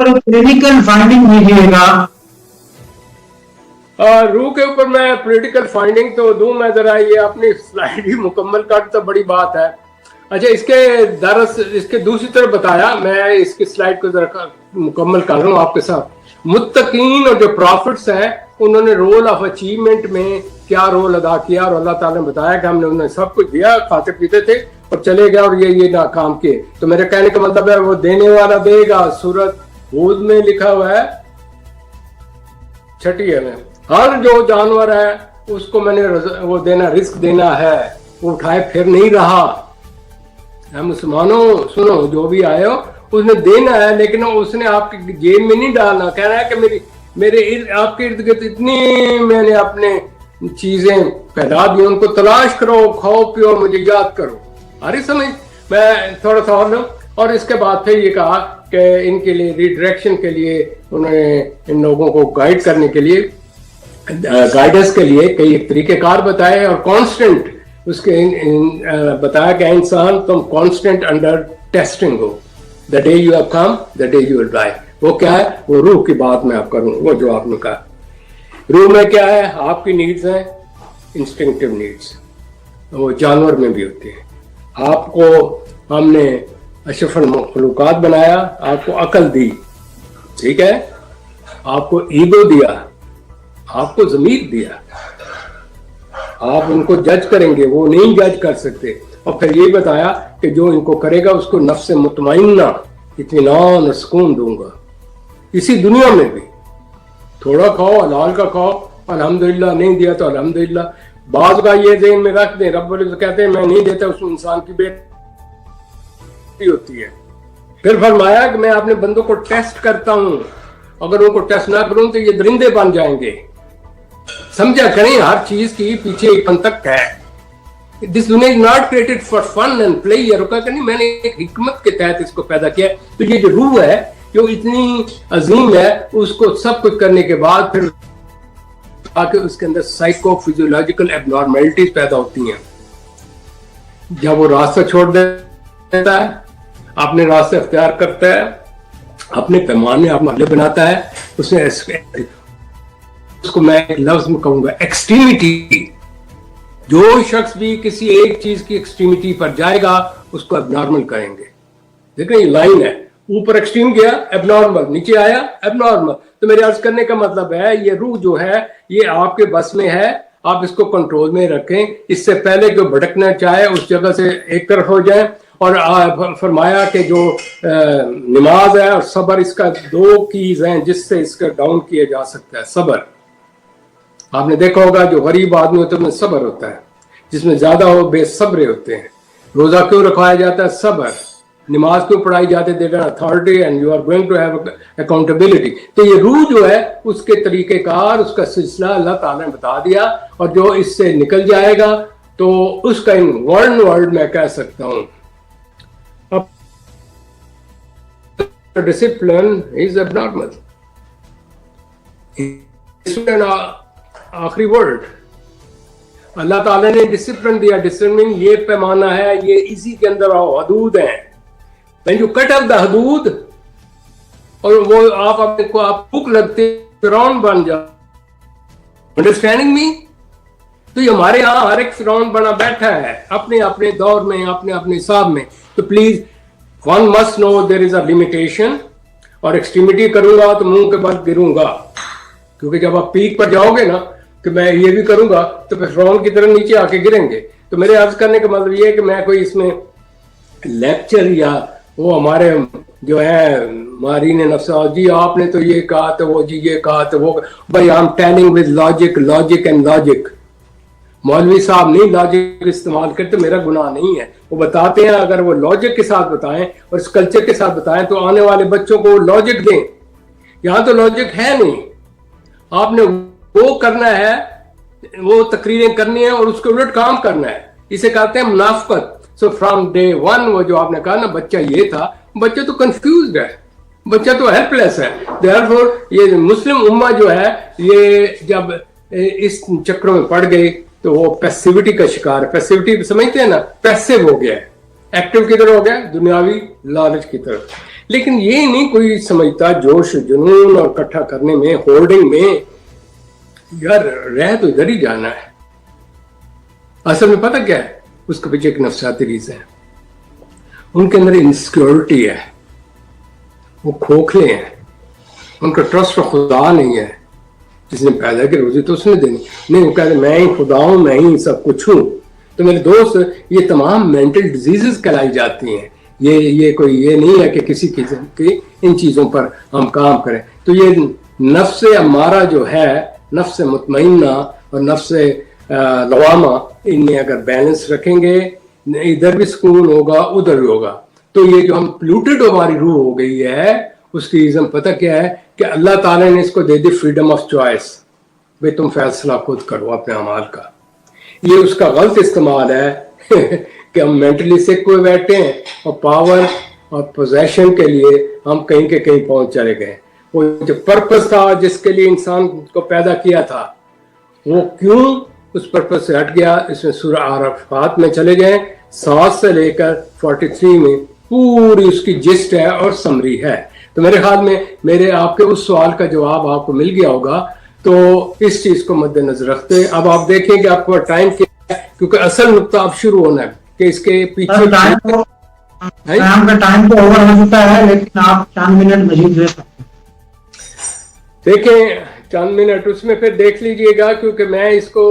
Clinical finding दीजिएगा। रूह के ऊपर मैं पॉलिटिकल फाइंडिंग तो दूं, मैं जरा ये अपनी स्लाइड ही मुकम्मल कर तो बड़ी बात है। अच्छा, इसके दूसरी तरफ बताया, मैं इसकी स्लाइड को जरा मुकम्मल कर रहा हूँ आपके साथ। मुत्तकीन और जो प्रॉफिट्स हैं उन्होंने रोल ऑफ अचीवमेंट में क्या रोल अदा किया, और अल्लाह ताला ने बताया कि हमने उन्हें सब कुछ दिया, खाते पीते थे और चले गए और ये नाकाम किए। तो मेरे कहने का मतलब है वो देने वाला देगा। सूरत हूद में लिखा हुआ है 6 में, हर जो जानवर है उसको मैंने वो देना, रिस्क देना है, वो उठाए फिर नहीं रहा है। मुसलमानों सुनो, जो भी आए हो उसने देना है, लेकिन उसने आपकी जेब में नहीं डालना। कह रहा है कि मेरे आपके इर्द गिर्द इतनी मैंने अपने चीजें फैला दी, उनको तलाश करो, खाओ पियो, मुझे याद करो। आ रही समझ? मैं थोड़ा सा और लूं। और इसके बाद फिर ये कहा कि इनके लिए रिडायरेक्शन के लिए उन्होंने इन लोगों को गाइड करने के लिए, गाइडेंस के लिए कई तरीकेकार बताए और कांस्टेंट उसके बताया कि इंसान तुम कांस्टेंट अंडर टेस्टिंग हो। The day you have come the day you will die. वो क्या है? वो रूह की बात मैं आप करूं, वो जो आपने कहा रूह में क्या है, आपकी नीड्स हैं इंस्टिंक्टिव नीड्स, वो जानवर में भी होती है। आपको हमने अशरफुल मखलूकात बनाया, आपको अकल दी, ठीक है, आपको ईगो दिया, आपको ज़मीर दिया। आप उनको जज करेंगे, वो नहीं जज कर सकते। और फिर ये बताया कि जो इनको करेगा उसको नफ्स मुतमइन्ना, इत्मीनान और सुकून दूंगा इसी दुनिया में भी। थोड़ा खाओ, हलाल का खाओ, अल्हम्दुलिल्लाह, नहीं दिया तो अल्हम्दुलिल्लाह। बाज का ये ज़हन में रख दें, रब्बुल इज़्ज़त कहते हैं मैं नहीं देता, उस इंसान की बेटी होती है। फिर फरमाया कि मैं अपने बंदों को टेस्ट करता हूं, अगर उनको टेस्ट ना करूं तो ये दरिंदे बन जाएंगे। समझा करें, हर चीज की पीछे एक पंतक है। दिस दुनिया is not created for fun and play. ये रुका कि नहीं, मैंने एक हिकमत के तहत इसको पैदा किया। तो ये जो रूह है जो इतनी अजीम है, उसको सब कुछ करने के बाद फिर आके उसके अंदर साइको फिजियोलॉजिकल एबनॉर्मेलिटीज पैदा होती हैं। जब वो रास्ता छोड़ देता है, अपने रास्ते अख्तियार करता है, अपने पैमाने अपना अल्लाह बनाता है, उसने उसको मैं एक लफ्ज में कहूंगा एक्सट्रीमिटी। जो शख्स भी किसी एक चीज की एक्सट्रीमिटी पर जाएगा उसको एबनॉर्मल कहेंगे। देखें ये लाइन है, ऊपर एक्सट्रीम गया एबनॉर्मल, नीचे आया एबनॉर्मल। तो मेरे अर्ज करने का मतलब है ये रूह जो है ये आपके बस में है, आप इसको कंट्रोल में रखें। इससे पहले कि भटकना चाहे उस जगह से एक तरफ हो जाए। और फरमाया कि जो नमाज है और सब्र, इसका 2 कीज हैं जिससे इसका डाउन किया जा सकता है। सब्र, आपने देखा होगा जो गरीब आदमी होते हैं उनमें सब्र होता है, जिसमें ज्यादा हो बेसब्रे होते हैं। रोजा क्यों रखवाया जाता है? सब्र। नमाज क्यों पढ़ाई जाती है? There authority and you are going to have accountability. तो ये रूह जो है उसके तरीकेकार, उसका सिलसिला अल्लाह ताला ने बता दिया। और जो इससे निकल जाएगा तो उसका इन वर्ड मैं कह सकता हूं discipline is abnormal. आखिरी वर्ड अल्लाह ताला ने डिसिप्लिन दिया। डिसिप्लिन ये पैमाना है, ये इसी के अंदर आओ, हदूद है। When you cut off the हदूद और वो आप अपने को आप भूख लगते फिरौन बन जाओ। Understanding me? तो ये हमारे यहाँ हर एक फिरौन बना बैठा है अपने अपने दौर में, अपने अपने हिसाब में। तो please one must know there is a limitation. और एक्सट्रीमिटी करूंगा तो मुंह के बल गिरूंगा, क्योंकि जब आप पीक पर जाओगे ना कि मैं ये भी करूंगा तो फिर फिरौन की तरह नीचे आके गिरेंगे। तो मेरे अर्ज करने का मतलब ये है कि मैं कोई इसमें लेक्चर या वो हमारे जो है मारीन नफ्सा जी आपने तो ये कहा तो वो जी ये कहा तो वो, भाई I am telling with logic and logic. मौलवी साहब नहीं लॉजिक इस्तेमाल करते, मेरा गुनाह नहीं है। वो बताते हैं, अगर वो लॉजिक के साथ बताएं और इस कल्चर के साथ बताएं तो आने वाले बच्चों को लॉजिक दें। यहाँ तो लॉजिक है नहीं, आपने वो करना है, वो तकरीरें करनी है और उसके उलट काम करना है। इसे कहते हैं मुनाफकत। सो फ्रॉम डे 1 वो जो आपने कहा ना बच्चा ये था, बच्चा तो कंफ्यूज्ड है, बच्चा तो हेल्पलेस है। देयरफॉर ये मुस्लिम उम्मा जो है ये जब इस चक्रों में पड़ गई तो वो पैसिविटी का शिकार है। पैसिविटी समझते हैं ना, पैसिव हो गया है, एक्टिव की तरफ हो गया, दुनियावी लालच की तरफ। लेकिन ये नहीं कोई समझता जोश जुनून और इकट्ठा करने में, होल्डिंग में, यार रह तो इधर ही जाना है। असल में पता क्या है, उसके पीछे एक नफसियाती रीजन है, उनके अंदर इनसिक्योरिटी है, वो खोखले हैं, उनका ट्रस्ट और खुदा नहीं है, जिसने पैदा की रोजी तो उसने देनी नहीं। वो कहते मैं ही खुदा हूं, मैं ही सब कुछ हूं। तो मेरे दोस्त, ये तमाम मेंटल डिजीजेस कहलाई जाती हैं। ये कोई ये नहीं है कि किसी किस्म की इन चीज़ों पर हम काम करें। तो ये नफ्स अमारा जो है, नफ्स मुतमइन्ना और नफ्स लवामा, इनमें अगर बैलेंस रखेंगे, इधर भी सुकून होगा, उधर भी होगा। तो ये जो हम प्लूटेड हमारी रूह हो गई है, उसकी रीजन पता क्या है कि अल्लाह ताला ने इसको दे दी फ्रीडम ऑफ चॉइस, भाई तुम फैसला खुद करो अपने अमाल का। ये उसका गलत इस्तेमाल है कि हम मेंटली सिक हुए बैठे हैं और पावर और पोजेशन के लिए हम कहीं के कहीं पहुंच चले गए। वो जो पर्पस था जिसके लिए इंसान को पैदा किया था, वो क्यों उस पर्पस से हट गया। इसमें सूरह आराफात में चले गए, 7 से लेकर 43 में पूरी उसकी जिस्ट है और समरी है। तो मेरे ख्याल में मेरे आपके उस सवाल का जवाब आपको मिल गया होगा। तो इस चीज को मद्देनजर रखते अब आप देखें कि आपको टाइम क्या है, क्योंकि असल नुकता अब शुरू होना है कि इसके पीछे टाइम तो ओवर हो चुका है, लेकिन आप 4 मिनट मजीद दे सकते हैं। देखें चंद मिनट उसमें फिर देख लीजिएगा, क्योंकि मैं इसको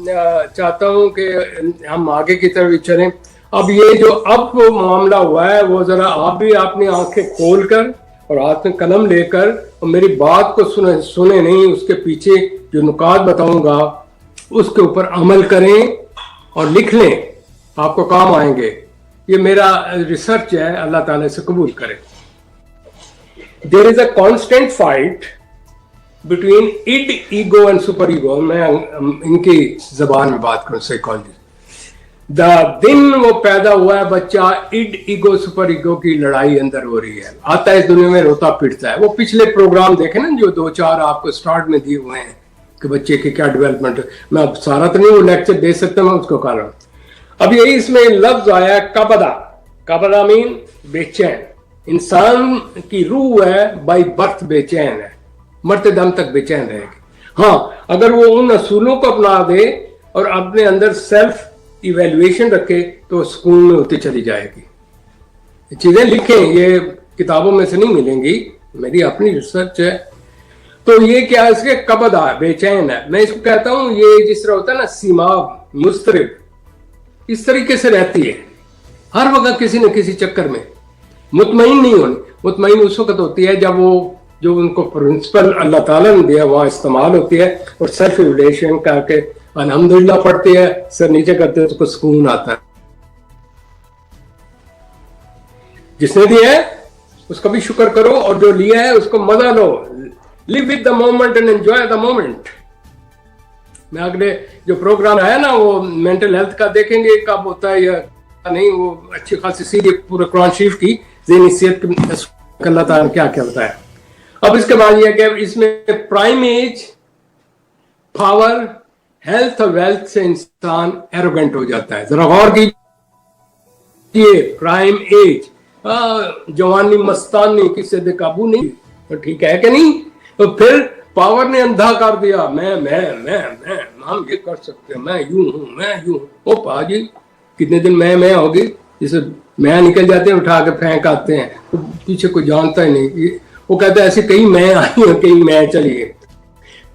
चाहता हूं कि हम आगे की तरफ चलें। अब ये जो अब वो मामला हुआ है, वो जरा आप भी अपनी आंखें खोल कर और हाथ में कलम लेकर और मेरी बात को सुने नहीं, उसके पीछे जो नुकात बताऊंगा उसके ऊपर अमल करें और लिख लें, आपको काम आएंगे। ये मेरा रिसर्च है, अल्लाह ताला से कबूल करे। There is a constant fight between id, ego and super ego. मैं इनकी जबान में बात करूं, साइकोलॉजी। दिन वो पैदा हुआ है बच्चा, इड, ईगो, सुपर ईगो की लड़ाई अंदर हो रही है, आता है दुनिया में, रोता पिटता है। वो पिछले प्रोग्राम देखे ना, जो 2-4 आपको स्टार्ट में दिए हुए हैं कि बच्चे की क्या डेवलपमेंट। मैं अब सारा तो नहीं वो लेक्चर दे सकता, मैं उसको कर रहा हूं। अब यही इसमें लफ्ज आया कबदा। कबदा मीन बेचैन। इंसान की रूह है बाई बर्थ बेचैन है, मरते दम तक बेचैन रहेगी। हाँ, अगर वो उन असूलों को अपना दे और अपने अंदर सेल्फ इवेल्युएशन रखे तो सुकून में होती चली जाएगी। चीजें लिखें, ये किताबों में से नहीं मिलेंगी, मेरी अपनी रिसर्च है। तो ये क्या है, इसके कबदा बेचैन है। मैं इसको कहता हूं, ये जिस तरह होता है ना सीमाब, मुस्तरिब, इस तरीके से रहती है हर वक्त किसी न किसी चक्कर में। मुतमईन नहीं होनी। मुतमईन उस वक्त होती है जब वो जो उनको प्रिंसिपल अल्लाह ताला ने दिया वहां इस्तेमाल होती है और सेल्फ रिवलेशन करके अल्हम्दुलिल्लाह पढ़ती है, सर नीचे करते हैं, तो सुकून आता है। जिसने दिया है उसका भी शुक्र करो और जो लिया है उसको मजा लो। Live with the moment and enjoy the moment. मैं अगले जो प्रोग्राम है ना वो मेंटल हेल्थ का देखेंगे कब होता है या नहीं, वो अच्छी खासी सीधी पूरा कुरान शरीफ की ज़हनी सेहत अल्लाह ताला क्या क्या बताया। अब इसके बाद यह कि इसमें प्राइम एज, पावर, हेल्थ और वेल्थ से इंसान एरोगेंट हो जाता है। जरा गौर कीजिए, प्राइम एज, जवानी मस्तानी, किसी से काबू नहीं, तो ठीक है कि नहीं। तो फिर पावर ने अंधा कर दिया, मैं हम ये कर सकते हैं, मैं यूं हूं, मैं यूं हूं। ओ पाजी, कितने दिन मैं होगी, जिसे मैं निकल जाते हैं, उठा के फेंक आते हैं, तो पीछे कोई जानता ही नहीं। वो कहता है ऐसे कहीं मैं आई हूं, कहीं मैं चली गई।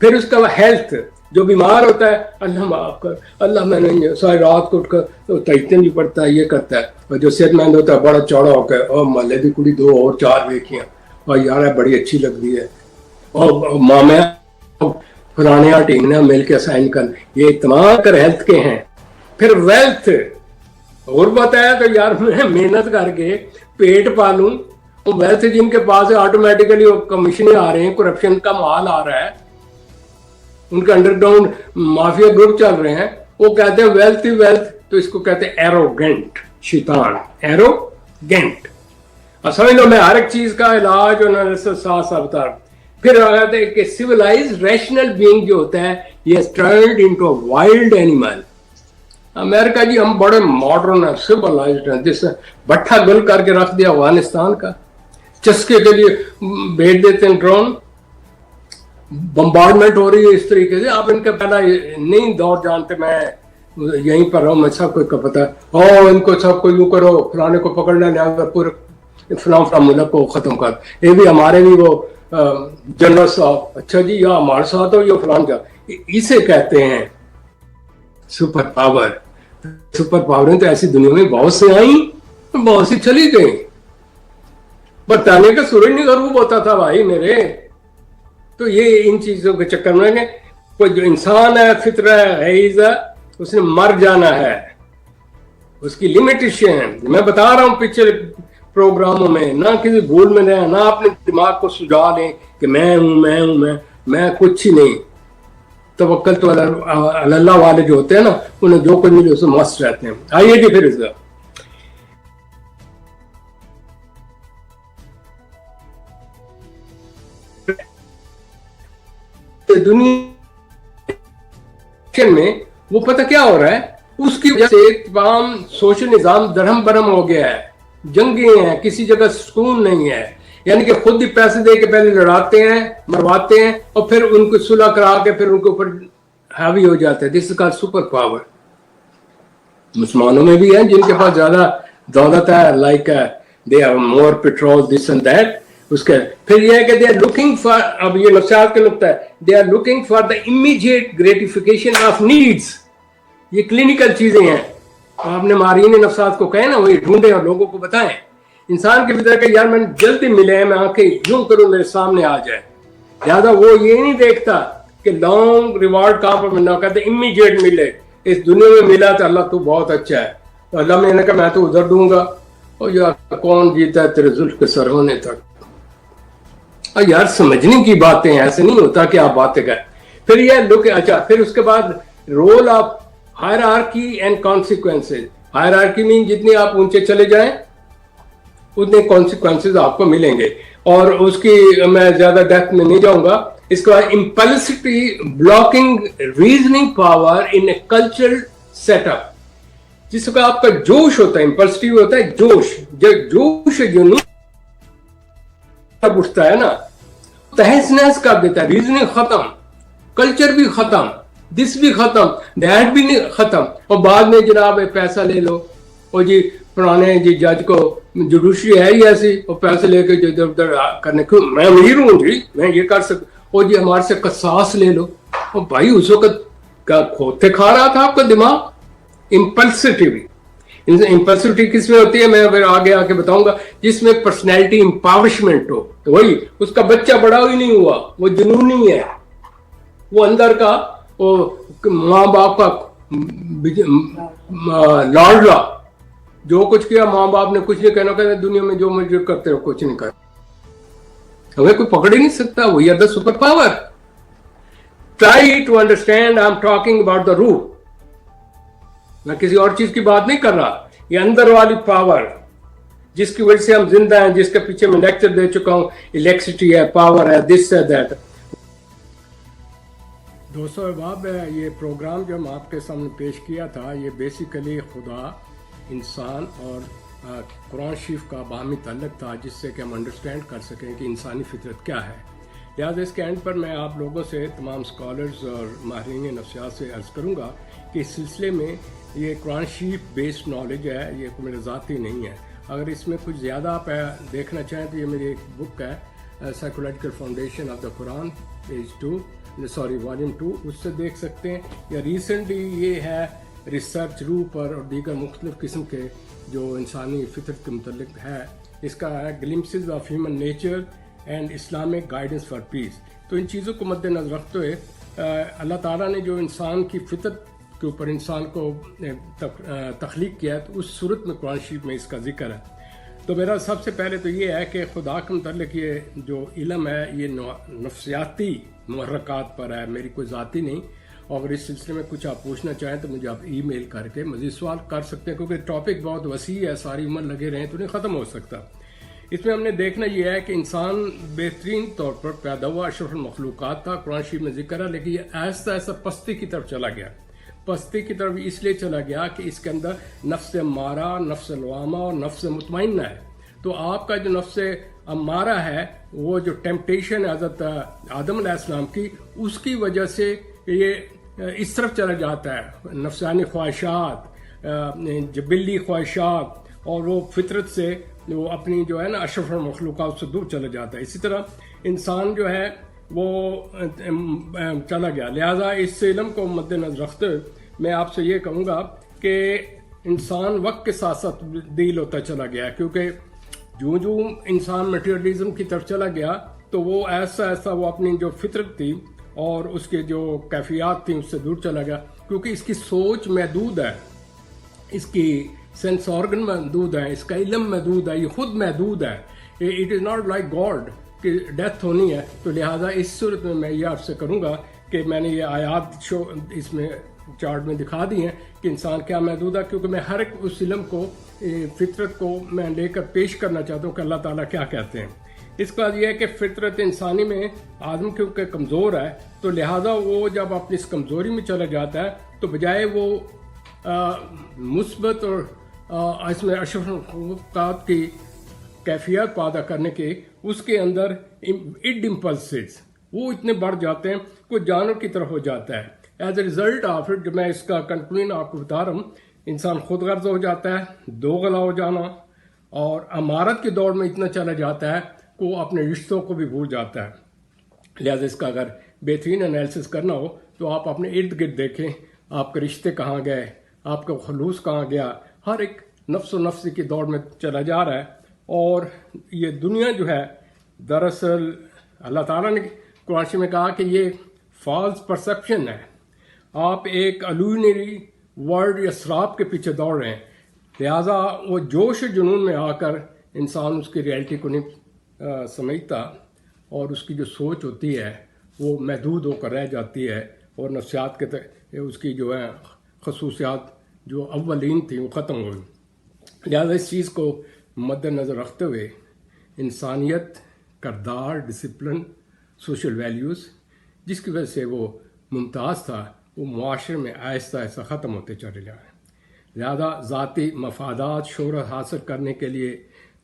फिर उसका हेल्थ, जो बीमार होता है, अल्लाह माफ कर, अल्लाह मैंने सारी रात को उठकर तो तैतन भी पड़ता है, ये करता है। और जो सेहतमंद होता है बड़ा चौड़ा होकर, और महल्ले की कुड़ी 2 और 4 देखियां, और यार बड़ी अच्छी लगती है, और मामा फलाने टीमने मिल के साइन कर, ये तमाम कर हेल्थ के हैं। फिर वेल्थ और बताया तो यार मैं मेहनत करके पेट पालूं, और वेल्थ जिनके पास है ऑटोमेटिकली वो कमीशन आ रहे हैं, करप्शन का माल आ रहा है, उनके अंडरग्राउंड माफिया ग्रुप चल रहे हैं, वो कहते हैं वेल्थ ही वेल्थ। तो इसको कहते हैं एरोगेंट, शैतान, एरोगेंट। और समझ लो मैं हर एक चीज का इलाज और साथ साथ बता रहा हूं। फिर कहते हैं कि सिविलाइज्ड रैशनल बीइंग जो होता है, ये turned into a wild animal. America जी हम बड़े मॉडर्न है, सिविलाइज्ड है, जिसने भट्ठा गुल करके रख दिया अफगानिस्तान का। चस्के के लिए भेज देते हैं ड्रोन, बम्बार्डमेंट हो रही है इस तरीके से। आप इनका पहला नहीं दौर जानते, मैं यहीं पर हूँ, मैं सब कोई का पता है, ओ इनको सबको यूं करो, फलाने को पकड़ना, लिहाजा पूरे फलां मुल्क को खत्म कर। ये भी हमारे भी वो जनरल साहब, अच्छा जी या हमारे साथ हो या फलान का, इसे कहते हैं सुपर पावर। सुपर पावरें तो ऐसी दुनिया में बहुत से आई, बहुत सी चली गई। बरतानिया का सूरज नहीं गरूब होता था भाई मेरे। तो ये इन चीजों के चक्कर में कोई जो इंसान है, फितरा है, उसने मर जाना है, उसकी लिमिटेशन। मैं बता रहा हूं पिछले प्रोग्रामों में, ना किसी भूल में रहे, ना अपने दिमाग को सुझा लें कि मैं कुछ ही नहीं। तवक्कल तो अल्लाह वाले जो होते हैं ना, उन्हें जो कुछ मिले उससे मस्त रहते हैं। आइए जी फिर इसका दुनिया में वो पता क्या हो रहा है, उसकी वजह से तमाम सोशल निजाम दरहम बरहम हो गया है, जंगे हैं, किसी जगह सुकून नहीं है। यानी कि खुद ही पैसे दे के पहले लड़ाते हैं, मरवाते हैं, और फिर उनको सुलह करा के फिर उनके ऊपर हावी हो जाते हैं। This is called super power. मुसलमानों में भी है जिनके पास ज्यादा दौलत है, like they have more petrol, this and that. उसके फिर यह है कि दे आर लुकिंग फॉर, अब ये नफ्सियात का नुक्ता है, they are looking for the immediate gratification of needs. ये क्लिनिकल चीजें हैं। आपने मारीन नफ्सात को कहे ना, वही ढूंढे और लोगों को बताएं। इंसान की फितरत का यार मैंने जल्दी मिले, मैं आंखें यूं करूं मेरे सामने आ जाए। लिहाजा वो ये नहीं देखता कि लॉन्ग रिवॉर्ड कहां पर मिलना, कहते इमीडिएट मिले। इस दुनिया में मिला तो अल्लाह तू बहुत अच्छा है, तो अल्लाह मैंने कहा मैं तो उधर दूंगा, और यार कौन जीता है तेरे जुल्फ के सर होने तक। और यार समझने की बातें, ऐसे नहीं होता कि आप बातें करें। फिर यह लुक, अच्छा फिर उसके बाद role of hierarchy and consequences. Hierarchy mean जितने आप ऊंचे चले जाएं उतने कॉन्सिक्वेंसेज आपको मिलेंगे, और उसकी मैं ज्यादा डेप्थ में नहीं जाऊंगा। इसके बाद impulsivity blocking reasoning power in a cultural setup, जिसका आपका जोश होता है, इम्पल्सिटी होता है जोश। जब जोश जो नहीं उठता है ना, तहस नहस कर देता है, रीजनिंग खत्म, कल्चर भी खत्म, दिस भी खत्म, दैट भी नहीं खत्म। और बाद में जनाब पैसा ले लो, और जी पुराने जी जज को जुडिशरी है ही ऐसी, और पैसे लेके जो इधर उधर करने को, मैं अमीर हूं जी, मैं ये कर सकता, और जी हमारे से कसास ले लो। और भाई उस वक्त का खोते खा रहा था आपका दिमाग। इम्पल्सिटी इम्पल्सिटी किस में होती है, मैं फिर आगे आके बताऊंगा। जिसमें पर्सनैलिटी इम्पावरमेंट हो, तो वही उसका बच्चा बड़ा ही नहीं हुआ, वो जुनूनी है, वो अंदर का वो माँ बाप का लाडला, जो कुछ किया माँ बाप ने कुछ नहीं कहना, कहते दुनिया में जो मर्जी करते हो कुछ नहीं कर, हमें कोई पकड़ ही नहीं सकता। वही are the super power. Try to understand, I am talking about the root, मैं किसी और चीज की बात नहीं कर रहा। ये अंदर वाली पावर जिसकी वजह से हम जिंदा हैं, जिसके पीछे मैं लेक्चर दे चुका हूं, इलेक्ट्रिसिटी है, पावर है, दिस है दैट। दोस्तों अहबाब, ये प्रोग्राम जो हम आपके सामने पेश किया था, ये बेसिकली खुदा, इंसान और कुरान शरीफ का बाहमी ताल्लुक था, जिससे कि हम अंडरस्टैंड कर सकें कि इंसानी फितरत क्या है। लिहाजा इसके एंड पर मैं आप लोगों से, तमाम स्कॉलर्स और माहिरीन नफ्सियात से अर्ज़ करूँगा कि इस सिलसिले में ये कुरान शरीफ बेस्ड नॉलेज है, ये मेरा ज़ाती नहीं है। अगर इसमें कुछ ज़्यादा आप देखना चाहें तो ये मेरी एक बुक है, psychological foundation of the Quran, volume 2, उससे देख सकते हैं। या रिसेंटली ये है रिसर्च रू पर और दीगर मुख्तलिफ किस्म के जो इंसानी फितरत के मुतल्लिक है, इसका है glimpses of human nature and Islamic guidance for piece. तो इन चीज़ों को मद्देनजर रखते हुए अल्लाह ताला ने जो इंसान की फितरत के ऊपर इंसान को तख्लीक किया है, तो उस सूरत में कुरान शरीफ में इसका जिक्र है। तो मेरा सबसे पहले तो ये है कि खुदा के मुतल्लिक ये जो इल्म है, ये नफ्सियाती मुहर्रकात पर है, मेरी कोई ज़ाती नहीं। और अगर इस सिलसिले में कुछ आप पूछना चाहें तो मुझे आप ईमेल करके मज़ीद सवाल कर सकते हैं, क्योंकि टॉपिक बहुत वसी है, सारी उम्र लगे रहें तो नहीं ख़त्म हो सकता। इसमें हमने देखना यह है कि इंसान बेहतरीन तौर पर पैदा हुआ, अशरफुल मखलूक़ात था, कुरान शरीफ में जिक्र है, लेकिन ये ऐसा ऐसा पस्ती की तरफ चला गया। पस्ती की तरफ इसलिए चला गया कि इसके अंदर नफ्स मारा, नफ्स लवामा और नफ्स मुतमइन्ना है। तो आपका जो नफ्स امارہ ہے وہ جو ٹیمپٹیشن ہے حضرت آدم علیہ السلام کی، اس کی وجہ سے یہ اس طرف چلا جاتا ہے، نفسانی خواہشات، جبلی خواہشات، اور وہ فطرت سے وہ اپنی جو ہے نا اشرف المخلوقات سے دور چلا جاتا ہے. اسی طرح انسان جو ہے وہ چلا گیا. لہذا اس علم کو مد نظر رکھتے ہوئے میں آپ سے یہ کہوں گا کہ انسان وقت کے ساتھ ساتھ تبدیل ہوتا چلا گیا، کیونکہ جو انسان میٹیریلزم کی طرف چلا گیا تو وہ ایسا وہ اپنی جو فطرت تھی اور اس کے جو کیفیات تھیں اس سے دور چلا گیا، کیونکہ اس کی سوچ محدود ہے، اس کی سینس آرگن محدود ہے، اس کا علم محدود ہے، یہ خود محدود ہے. It is not like God کہ ڈیتھ ہونی ہے. تو لہٰذا اس صورت میں یہ آپ سے کروں گا کہ میں نے یہ آیات اس میں چارٹ میں دکھا دی ہیں کہ انسان کیا محدود ہے، کیونکہ میں ہر ایک اس علم کو، فطرت کو میں لے کر پیش کرنا چاہتا ہوں کہ اللہ تعالیٰ کیا کہتے ہیں. اس کا یہ ہے کہ فطرت انسانی میں آدم کیونکہ کمزور ہے تو لہٰذا وہ جب اپنی اس کمزوری میں چلا جاتا ہے تو بجائے وہ مثبت اور اس میں اشرف المخلوقات کی کیفیت پیدا کرنے کے، اس کے اندر اڈ امپلسز وہ اتنے بڑھ جاتے ہیں کہ جانور کی طرف ہو جاتا ہے. As a result of it, جو میں اس کا کنکلوژن آپ کو بتا رہا ہوں، انسان خود غرض ہو جاتا ہے، دوغلا ہو جانا، اور امارت کی دوڑ میں اتنا چلا جاتا ہے کہ وہ اپنے رشتوں کو بھی بھول جاتا ہے. لہٰذا اس کا اگر بہترین انالیسس کرنا ہو تو آپ اپنے ارد گرد دیکھیں، آپ کے رشتے کہاں گئے، آپ کا خلوص کہاں گیا. ہر ایک نفس و نفس کی دوڑ میں چلا جا رہا ہے. اور یہ دنیا جو ہے دراصل اللہ تعالیٰ نے قرآن میں کہا کہ یہ فالس پرسپشن ہے، آپ ایک الومینری ورڈ یا سراب کے پیچھے دوڑ رہے ہیں. لہٰذا وہ جوش جنون میں آ کر انسان اس کی ریئلٹی کو نہیں سمجھتا، اور اس کی جو سوچ ہوتی ہے وہ محدود ہو کر رہ جاتی ہے، اور نفسیات کے اس کی جو ہے خصوصیات جو اولین تھیں وہ ختم ہوئی. لہٰذا اس چیز کو مد نظر رکھتے ہوئے انسانیت، کردار، ڈسپلن، سوشل ویلیوز جس کی وجہ سے وہ ممتاز تھا، وہ معاشرے میں آہستہ آہستہ ختم ہوتے چلے جا رہے ہیں. لہذا ذاتی مفادات، شہرت حاصل کرنے کے لیے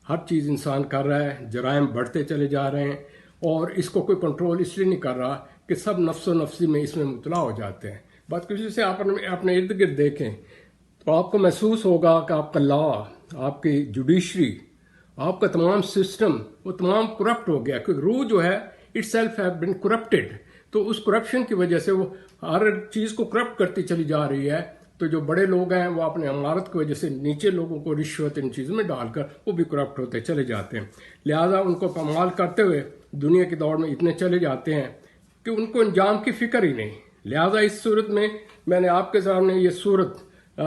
ہر چیز انسان کر رہا ہے، جرائم بڑھتے چلے جا رہے ہیں، اور اس کو کوئی کنٹرول اس لیے نہیں کر رہا کہ سب نفس و نفسی میں اس میں مبتلا ہو جاتے ہیں. بات کسی سے آپ اپنے ارد گرد دیکھیں تو آپ کو محسوس ہوگا کہ آپ کا لا، آپ کی جوڈیشری، آپ کا تمام سسٹم وہ تمام کرپٹ ہو گیا، کیونکہ روح جو ہے it self have been corrupted. تو اس کرپشن کی وجہ سے وہ ہر چیز کو کرپٹ کرتی چلی جا رہی ہے. تو جو بڑے لوگ ہیں وہ اپنے امارت کی وجہ سے نیچے لوگوں کو رشوت ان چیزوں میں ڈال کر وہ بھی کرپٹ ہوتے چلے جاتے ہیں. لہذا ان کو کمال کرتے ہوئے دنیا کی دوڑ میں اتنے چلے جاتے ہیں کہ ان کو انجام کی فکر ہی نہیں. لہذا اس صورت میں نے آپ کے سامنے یہ صورت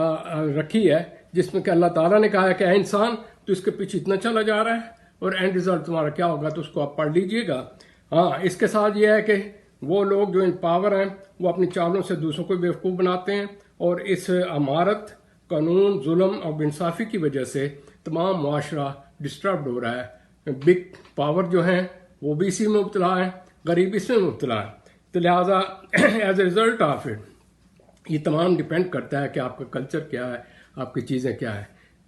رکھی ہے جس میں کہ اللہ تعالیٰ نے کہا ہے کہ اے انسان تو اس کے پیچھے اتنا چلا جا رہا ہے اور اینڈ ریزلٹ تمہارا کیا ہوگا تو اس کو آپ پڑھ لیجئے گا. ہاں، اس کے ساتھ یہ ہے کہ وہ لوگ جو ان پاور ہیں وہ اپنی چالوں سے دوسروں کو بیوقوف بناتے ہیں، اور اس امارت، قانون، ظلم اور بےانصافی کی وجہ سے تمام معاشرہ ڈسٹربڈ ہو رہا ہے. بگ پاور جو ہیں وہ بھی اسی میں مبتلا ہیں، غریب اس میں مبتلا ہے. تو لہٰذا as a result of it یہ تمام ڈپینڈ کرتا ہے کہ آپ کا کلچر کیا ہے، آپ کی چیزیں کیا ہے.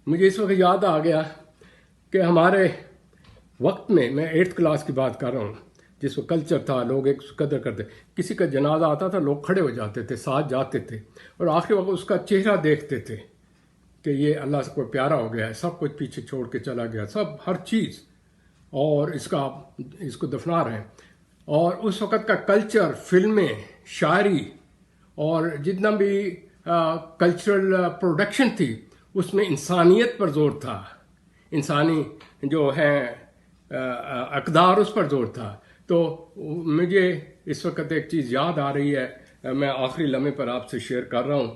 مجھے اس وقت یاد آ گیا کہ ہمارے وقت میں 8th کلاس کی بات کر رہا ہوں، جس کو کلچر تھا، لوگ ایک قدر کرتے، کسی کا جنازہ آتا تھا لوگ کھڑے ہو جاتے تھے، ساتھ جاتے تھے، اور آخری وقت اس کا چہرہ دیکھتے تھے کہ یہ اللہ سے کوئی پیارا ہو گیا ہے، سب کچھ پیچھے چھوڑ کے چلا گیا، سب ہر چیز، اور اس کو دفنا رہے ہیں. اور اس وقت کا کلچر، فلمیں، شاعری اور جتنا بھی کلچرل پروڈکشن تھی اس میں انسانیت پر زور تھا، انسانی جو ہیں اقدار اس پر زور تھا. تو مجھے اس وقت ایک چیز یاد آ رہی ہے، میں آخری لمحے پر آپ سے شیئر کر رہا ہوں.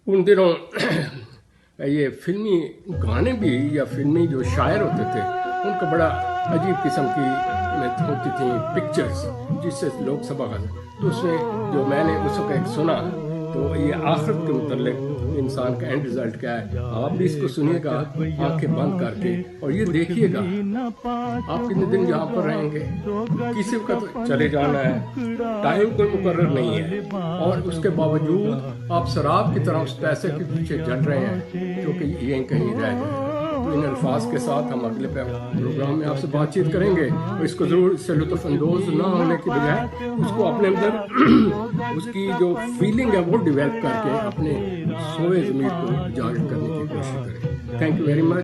ان دنوں یہ فلمی گانے بھی یا فلمی جو شاعر ہوتے تھے ان کا بڑا عجیب قسم کی ہوتی تھیں پکچرز جس سے لوگ سبق حاصل. تو اس میں جو میں نے اس وقت ایک سنا تو یہ آخرت کے متعلق انسان کا اینڈ رزلٹ کیا ہے، آپ بھی اس کو سنیے گا آنکھیں بند کر کے، اور یہ دیکھیے گا آپ کتنے دن یہاں پر رہیں گے، کسی وقت چلے جانا ہے، ٹائم کوئی مقرر نہیں ہے، اور اس کے باوجود آپ شراب کی طرح اس پیسے کے پیچھے جل رہے ہیں جو کہ یہیں کہیں رہ جائے. इन अल्फाज के साथ हम अगले प्रोग्राम में आपसे बातचीत करेंगे, और इसको ज़रूर इससे लुत्फ़ अंदोज़ ना होने की बजाय उसको अपने अंदर उसकी जो फीलिंग है वो डेवलप करके अपने सोए ज़मीर को जाहिर करने की कोशिश करें। Thank you very much.